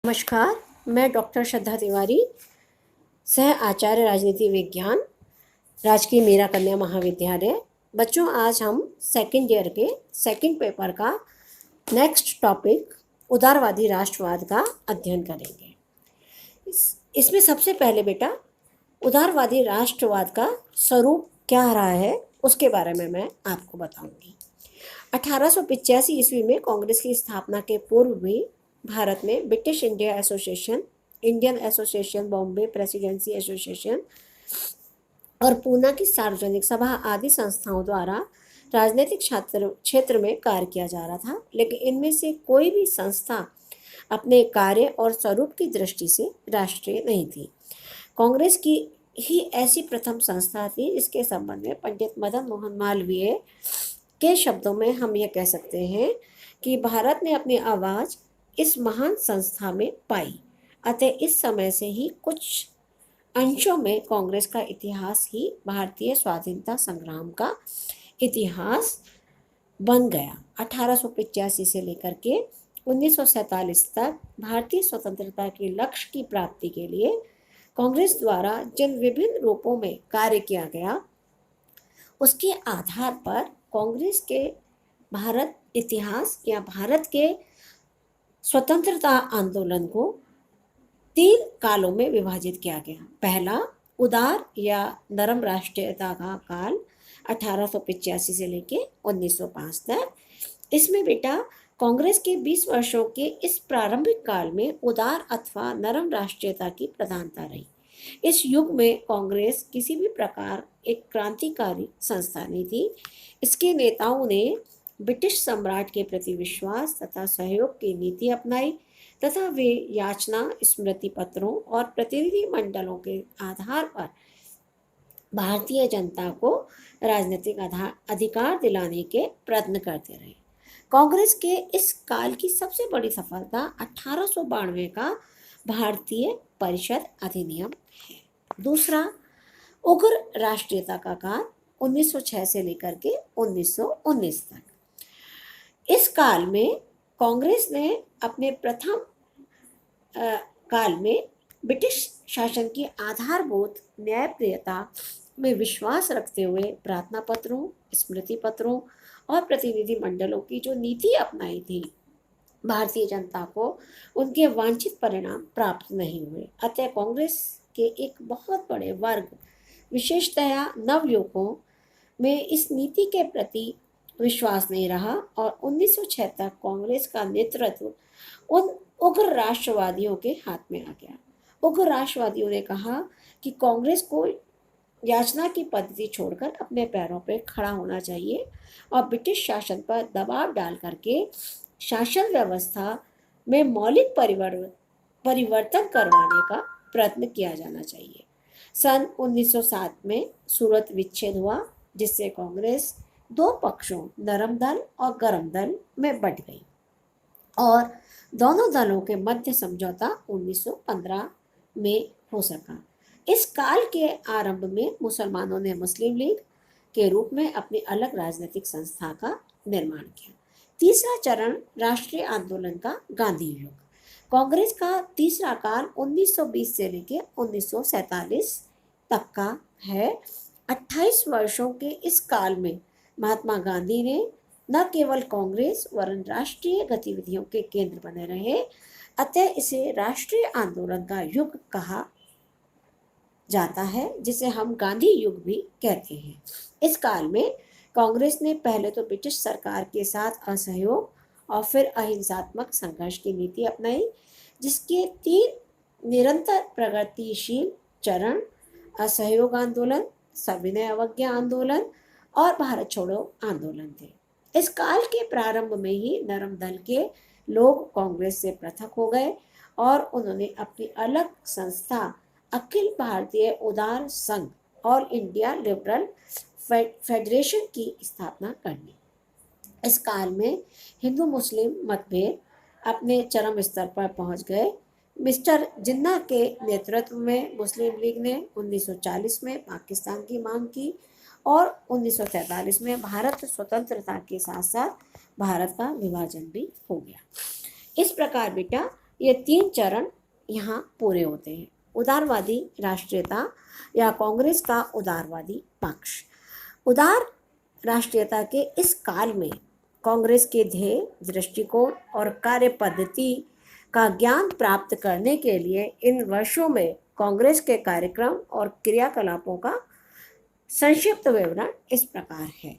नमस्कार। मैं डॉक्टर श्रद्धा तिवारी, सह आचार्य राजनीति विज्ञान, राजकीय मीरा कन्या महाविद्यालय। बच्चों, आज हम सेकंड ईयर के सेकंड पेपर का नेक्स्ट टॉपिक उदारवादी राष्ट्रवाद का अध्ययन करेंगे। इसमें सबसे पहले बेटा उदारवादी राष्ट्रवाद का स्वरूप क्या रहा है उसके बारे में मैं आपको बताऊंगी। 1885 ईस्वी में कांग्रेस की स्थापना के पूर्व भी भारत में British India association, Indian association, Bombay presidency association और पूना की सार्वजनिक सभा आदि संस्थाओं द्वारा राजनीतिक क्षेत्र में कार्य किया जा रहा था, लेकिन इनमें से कोई भी संस्था अपने कार्य और स्वरूप की दृष्टि से राष्ट्रीय नहीं थी। कांग्रेस की ही ऐसी प्रथम संस्था थी जिसके संबंध में पंडित मदन मोहन मालवीय के शब्दों में हम यह कह सकते हैं कि भारत ने अपनी आवाज़ इस महान संस्था में पाई। अतः इस समय से ही कुछ अंशों में कांग्रेस का इतिहास ही भारतीय स्वाधीनता संग्राम का इतिहास बन गया। 1885 से लेकर के 1947 तक भारतीय स्वतंत्रता के लक्ष्य की प्राप्ति के लिए कांग्रेस द्वारा जिन विभिन्न रूपों में कार्य किया गया, उसके आधार पर कांग्रेस के भारत इतिहास या भारत के स्वतंत्रता आंदोलन को 3 कालों में विभाजित किया गया। पहला, उदार या नरम राष्ट्रीयता का काल 1885 से लेकर 1905 तक। इसमें बेटा कांग्रेस के 20 वर्षों के इस प्रारंभिक काल में उदार अथवा नरम राष्ट्रीयता की प्रधानता रही। इस युग में कांग्रेस किसी भी प्रकार एक क्रांतिकारी संस्था नहीं थी। इसके नेताओं ने ब्रिटिश सम्राट के प्रति विश्वास तथा सहयोग की नीति अपनाई तथा वे याचना, स्मृति पत्रों और प्रतिनिधि मंडलों के आधार पर भारतीय जनता को राजनीतिक अधिकार दिलाने के प्रयत्न करते रहे। कांग्रेस के इस काल की सबसे बड़ी सफलता 1892 का भारतीय परिषद अधिनियम है। दूसरा, उग्र राष्ट्रीयता का काल 1906 से लेकर के 1919 तक। इस काल में कांग्रेस ने अपने प्रथम काल में ब्रिटिश शासन की आधारभूत न्यायप्रियता में विश्वास रखते हुए प्रार्थना पत्रों, स्मृति पत्रों और प्रतिनिधि मंडलों की जो नीति अपनाई थी, भारतीय जनता को उनके वांछित परिणाम प्राप्त नहीं हुए। अतः कांग्रेस के एक बहुत बड़े वर्ग, विशेषतया नवयुवकों में इस नीति के प्रति विश्वास नहीं रहा और 1906 तक कांग्रेस का नेतृत्व उन उग्र राष्ट्रवादियों के हाथ में आ गया। उग्र राष्ट्रवादियों ने कहा कि कांग्रेस को याचना की पद्धति छोड़कर अपने पैरों पर खड़ा होना चाहिए और ब्रिटिश शासन पर दबाव डाल करके शासन व्यवस्था में मौलिक परिवर्तन करवाने का प्रयत्न किया जाना चाहिए। सन 1907 में सूरत विच्छेद हुआ, जिससे कांग्रेस 2 पक्षों, नरम दल और गरम दल में बंट गई और दोनों दलों के मध्य समझौता 1915 में हो सका। इस काल के आरंभ में मुसलमानों ने मुस्लिम लीग के रूप में अपनी अलग राजनीतिक संस्था का निर्माण किया। तीसरा चरण राष्ट्रीय आंदोलन का गांधी युग। कांग्रेस का तीसरा काल 1920 से लेकर 1947 तक का है। 28 वर्षों के इस काल में महात्मा गांधी ने न केवल कांग्रेस वरन राष्ट्रीय गतिविधियों के केंद्र बने रहे। अतः इसे राष्ट्रीय आंदोलन का युग कहा जाता है, जिसे हम गांधी युग भी कहते हैं। इस काल में कांग्रेस ने पहले तो ब्रिटिश सरकार के साथ असहयोग और फिर अहिंसात्मक संघर्ष की नीति अपनाई, जिसके 3 निरंतर प्रगतिशील चरण असहयोग आंदोलन, सविनय अवज्ञा आंदोलन और भारत छोड़ो आंदोलन थे। इस काल के प्रारंभ में ही नरम दल के लोग कांग्रेस से पृथक हो गए और उन्होंने अपनी अलग संस्था अखिल भारतीय उदार संघ और इंडिया लिबरल फेडरेशन की स्थापना कर ली। इस काल में हिंदू मुस्लिम मतभेद अपने चरम स्तर पर पहुंच गए। मिस्टर जिन्ना के नेतृत्व में मुस्लिम लीग ने 1940 में पाकिस्तान की मांग की और 1943 में भारत स्वतंत्रता के साथ साथ भारत का विभाजन भी हो गया। इस प्रकार बेटा ये 3 चरण यहाँ पूरे होते हैं। उदारवादी राष्ट्रीयता या कांग्रेस का उदारवादी पक्ष। उदार राष्ट्रीयता के इस काल में कांग्रेस के ध्येय, दृष्टिकोण और कार्य पद्धति का ज्ञान प्राप्त करने के लिए इन वर्षों में कांग्रेस के कार्यक्रम और क्रियाकलापों का संक्षिप्त विवरण इस प्रकार है।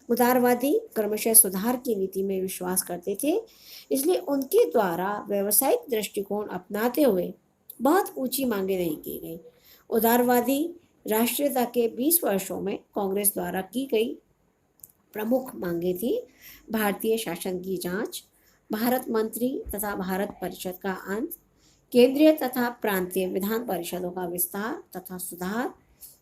उदारवादी क्रमशः सुधार की नीति में विश्वास करते थे, इसलिए उनके द्वारा व्यावसायिक दृष्टिकोण अपनाते हुए बहुत ऊंची मांगे नहीं की गई। उदारवादी राष्ट्रीयता के 20 वर्षों में कांग्रेस द्वारा की गई प्रमुख मांगे थी: भारतीय शासन की जांच, भारत मंत्री तथा भारत परिषद का अंत, केंद्रीय तथा प्रांतीय विधान परिषदों का विस्तार तथा सुधार,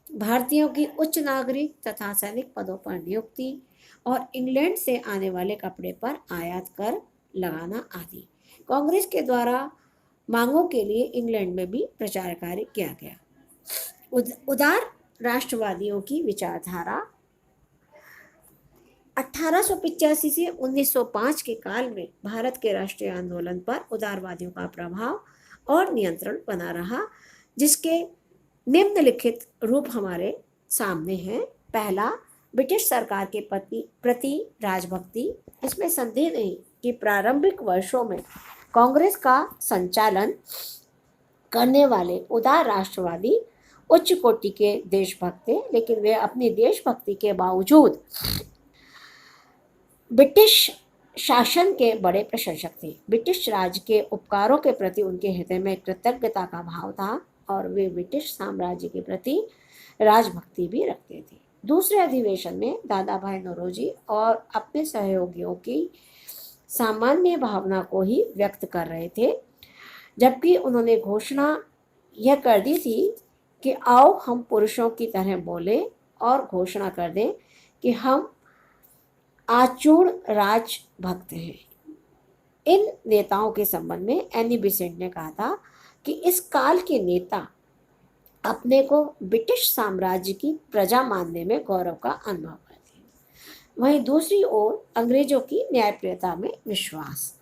भारतीयों की उच्च नागरिक तथा सैनिक पदों पर नियुक्ति और इंग्लैंड से आने वाले कपड़े पर आयात कर लगाना आदि। कांग्रेस के द्वारा मांगों के लिए इंग्लैंड में भी प्रचार कार्य किया गया। उदार राष्ट्रवादियों की विचारधारा 1885 से 1905 के काल में भारत के राष्ट्रीय आंदोलन पर उदारवादियों का प्रभाव और नियंत्रण बना रहा, जिसके निम्नलिखित रूप हमारे सामने हैं। पहला, ब्रिटिश सरकार के प्रति राजभक्ति। इसमें संदेह नहीं कि प्रारंभिक वर्षों में कांग्रेस का संचालन करने वाले उदार राष्ट्रवादी उच्च कोटि के देशभक्त थे, लेकिन वे अपनी देशभक्ति के बावजूद ब्रिटिश शासन के बड़े प्रशंसक थे। ब्रिटिश राज के उपकारों के प्रति उनके हृदय में कृतज्ञता का भाव था और वे ब्रिटिश साम्राज्य के प्रति राजभक्ति भी रखते थे। दूसरे अधिवेशन में दादा भाई नौरोजी और अपने सहयोगियों की सामान्य भावना को ही व्यक्त कर रहे थे, जबकि उन्होंने घोषणा यह कर दी थी कि आओ हम पुरुषों की तरह बोले और घोषणा कर दें कि हम आचूड़ राजभक्त हैं। इन नेताओं के संबंध में एनी बेसेंट ने कहा था कि इस काल के नेता अपने को ब्रिटिश साम्राज्य की प्रजा मानने में गौरव का अनुभव करते हैं। वहीं दूसरी ओर अंग्रेजों की न्यायप्रियता में विश्वास।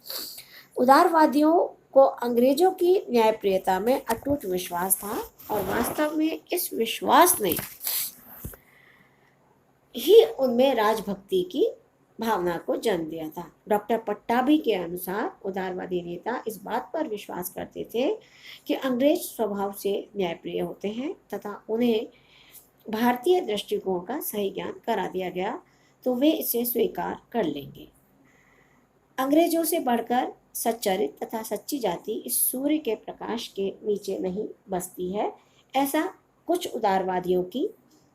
उदारवादियों को अंग्रेजों की न्यायप्रियता में अटूट विश्वास था और वास्तव में इस विश्वास ने ही उनमें राजभक्ति की भावना को जन्म दिया था। डॉक्टर पट्टाभी के अनुसार उदारवादी नेता इस बात पर विश्वास करते थे कि अंग्रेज स्वभाव से न्यायप्रिय होते हैं तथा उन्हें भारतीय दृष्टिकोण का सही ज्ञान करा दिया गया तो वे इसे स्वीकार कर लेंगे। अंग्रेजों से बढ़कर सच्चरित तथा सच्ची जाति इस सूर्य के प्रकाश के नीचे नहीं बसती है, ऐसा कुछ उदारवादियों की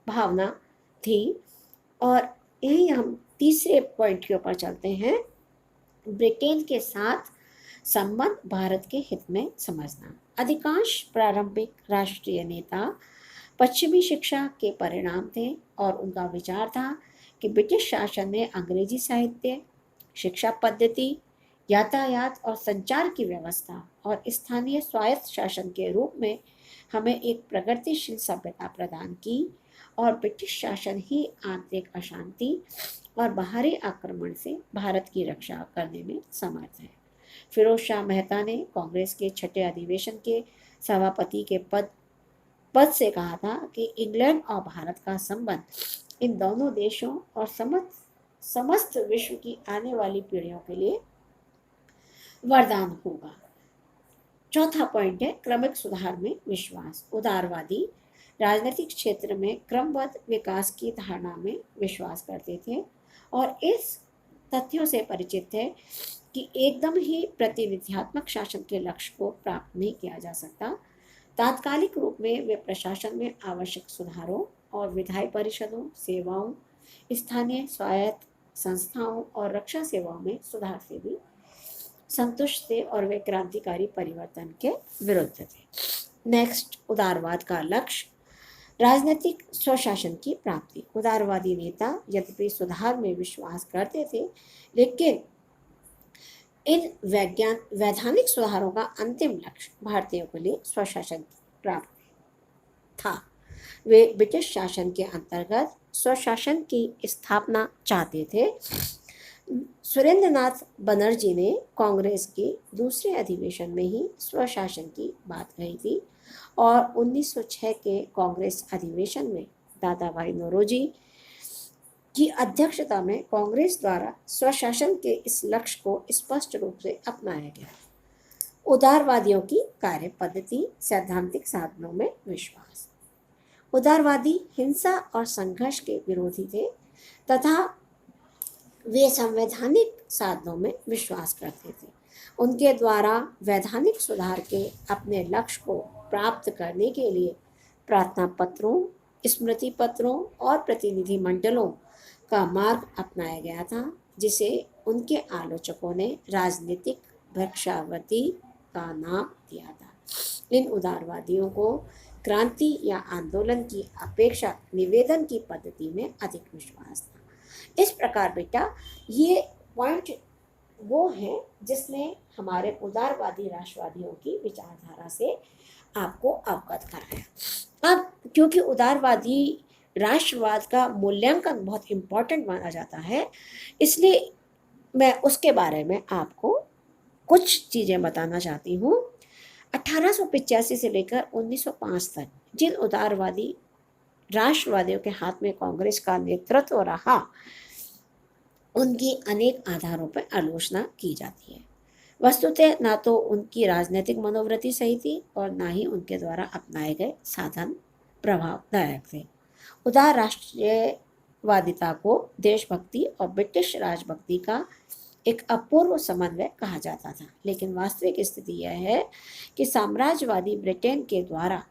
भावना थी। और यही हम तीसरे पॉइंट के ऊपर चलते हैं, ब्रिटेन के साथ संबंध भारत के हित में समझना। अधिकांश प्रारंभिक राष्ट्रीय नेता पश्चिमी शिक्षा के परिणाम थे और उनका विचार था कि ब्रिटिश शासन ने अंग्रेजी साहित्य, शिक्षा पद्धति, यातायात और संचार की व्यवस्था और स्थानीय स्वायत्त शासन के रूप में हमें एक प्रगतिशील सभ्यता प्रदान की और ब्रिटिश शासन ही आंतरिक अशांति और बाहरी आक्रमण से भारत की रक्षा करने में समर्थ है। फिरोज शाह मेहता ने कांग्रेस के छठे अधिवेशन के सभापति के पद से कहा था कि इंग्लैंड और भारत का संबंध इन दोनों देशों और समस्त विश्व की आने वाली पीढ़ियों के लिए वरदान होगा। चौथा पॉइंट है क्रमिक सुधार में विश्वास। उदारवादी राजनीतिक क्षेत्र में क्रमबद्ध विकास की धारणा में विश्वास करते थे और इस तथ्यों से परिचित थे कि एकदम ही प्रतिनिधित्वात्मक शासन के लक्ष्य को प्राप्त नहीं किया जा सकता। तात्कालिक रूप में वे प्रशासन में आवश्यक सुधारों और विधायी परिषदों, सेवाओं, स्थानीय स्वायत्त संस्थाओं और रक्षा सेवाओं में सुधार से भी संतुष्ट थे और वे क्रांतिकारी परिवर्तन के विरुद्ध थे। नेक्स्ट, उदारवाद का लक्ष्य राजनीतिक स्वशासन की प्राप्ति। उदारवादी नेता यद्यपि सुधार में विश्वास करते थे, लेकिन इन वैधानिक सुधारों का अंतिम लक्ष्य भारतीयों के लिए स्वशासन की प्राप्ति था। वे ब्रिटिश शासन के अंतर्गत स्वशासन की स्थापना चाहते थे, सुरेंद्रनाथ बनर्जी ने कांग्रेस के दूसरे अधिवेशन में ही स्वशासन की बात कही थी और 1906 के कांग्रेस अधिवेशन में दादा भाई नौरोजी की अध्यक्षता में कांग्रेस द्वारा स्वशासन के इस लक्ष्य को स्पष्ट रूप से अपनाया गया। उदारवादियों की कार्य पद्धति, सैद्धांतिक साधनों में विश्वास। उदारवादी हिंसा और संघर्ष के विरोधी थे तथा वे संवैधानिक साधनों में विश्वास करते थे। उनके द्वारा वैधानिक सुधार के अपने लक्ष्य को प्राप्त करने के लिए प्रार्थना पत्रों, स्मृति पत्रों और प्रतिनिधि मंडलों का मार्ग अपनाया गया था, जिसे उनके आलोचकों ने राजनीतिक भिक्षावृत्ति का नाम दिया था। इन उदारवादियों को क्रांति या आंदोलन की अपेक्षा निवेदन की पद्धति में अधिक विश्वास था। इस प्रकार बेटा ये पॉइंट वो है जिसने हमारे उदारवादी राष्ट्रवादियों की विचारधारा से आपको अवगत कराया। अब क्योंकि उदारवादी राष्ट्रवाद का मूल्यांकन बहुत इम्पोर्टेंट माना जाता है, इसलिए मैं उसके बारे में आपको कुछ चीज़ें बताना चाहती हूँ। 1885 से लेकर 1905 तक जिन उदारवादी राष्ट्रवादियों के हाथ में कांग्रेस का नेतृत्व रहा, उनकी अनेक आधारों पर आलोचना की जाती है। वस्तुतः ना तो उनकी राजनीतिक मनोवृत्ति सही थी और ना ही उनके द्वारा अपनाए गए साधन प्रभावदायक थे। उदार राष्ट्रवादिता को देशभक्ति और ब्रिटिश राजभक्ति का एक अपूर्व समन्वय कहा जाता था, लेकिन वास्तविक स्थिति यह है कि साम्राज्यवादी ब्रिटेन के द्वारा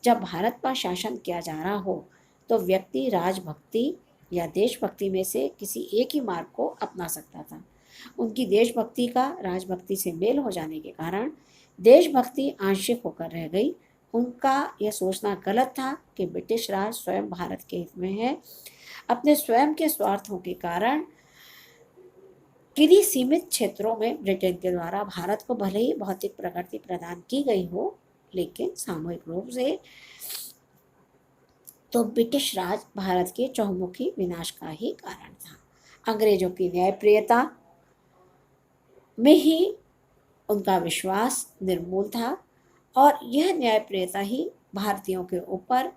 जब भारत पर शासन किया जा रहा हो तो व्यक्ति राजभक्ति या देशभक्ति में से किसी एक ही मार्ग को अपना सकता था। उनकी देशभक्ति का राजभक्ति से मेल हो जाने के कारण देशभक्ति आंशिक होकर रह गई। उनका यह सोचना गलत था कि ब्रिटिश राज स्वयं भारत के हित में है। अपने स्वयं के स्वार्थों के कारण किन्हीं सीमित क्षेत्रों में ब्रिटेन के द्वारा भारत को भले ही भौतिक प्रगति प्रदान की गई हो, लेकिन सामूहिक रूप से तो ब्रिटिश राज भारत के चहुमुखी विनाश का ही कारण था। अंग्रेजों की न्यायप्रियता में ही उनका विश्वास निर्मूल था और यह न्यायप्रियता ही भारतीयों के ऊपर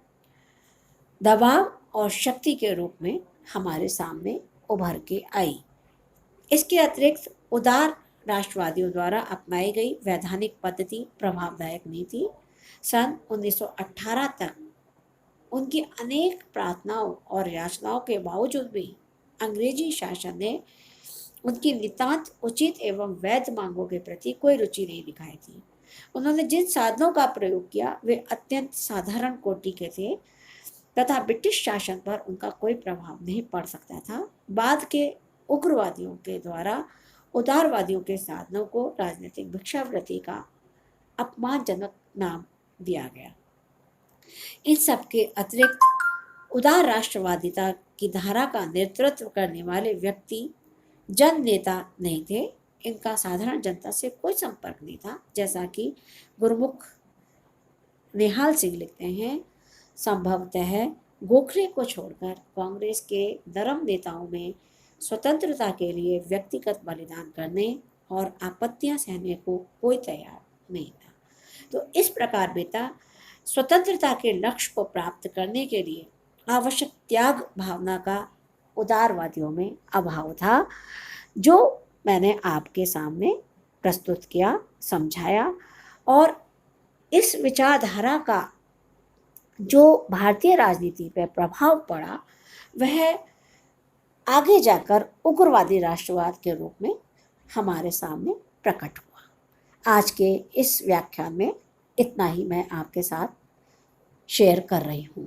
दबाव और शक्ति के रूप में हमारे सामने उभर के आई। इसके अतिरिक्त उदार राष्ट्रवादियों द्वारा अपनाई गई वैधानिक पद्धति प्रभावदायक नहीं थी। सन 1918 तक उनकी अनेक प्रार्थनाओं और याचनाओं के बावजूद भी अंग्रेजी शासन ने उनकी नितांत उचित एवं वैध मांगों के प्रति कोई रुचि नहीं दिखाई थी। उन्होंने जिन साधनों का प्रयोग किया वे अत्यंत साधारण कोटि के थे तथा ब्रिटिश शासन पर उनका कोई प्रभाव नहीं पड़ सकता था। बाद के उग्रवादियों के द्वारा उदारवादियों के साधनों को राजनीतिक भिक्षावृत्ति का अपमानजनक नाम दिया गया। इन सब के अतिरिक्त उदार राष्ट्रवादिता की धारा का नेतृत्व करने वाले व्यक्ति जन नेता नहीं थे। इनका साधारण जनता से कोई संपर्क नहीं था। जैसा कि गुरमुख निहाल सिंह लिखते हैं, संभवतः गोखले को छोड़कर कांग्रेस के धर्म नेताओं में स्वतंत्रता के लिए व्यक्तिगत बलिदान करने और आपत्तियां सहने को कोई तैयार नहीं था। तो इस प्रकार बेटा स्वतंत्रता के लक्ष्य को प्राप्त करने के लिए आवश्यक त्याग भावना का उदारवादियों में अभाव था, जो मैंने आपके सामने प्रस्तुत किया, समझाया। और इस विचारधारा का जो भारतीय राजनीति पर प्रभाव पड़ा वह आगे जाकर उग्रवादी राष्ट्रवाद के रूप में हमारे सामने प्रकट हुआ। आज के इस व्याख्यान में इतना ही मैं आपके साथ शेयर कर रही हूँ।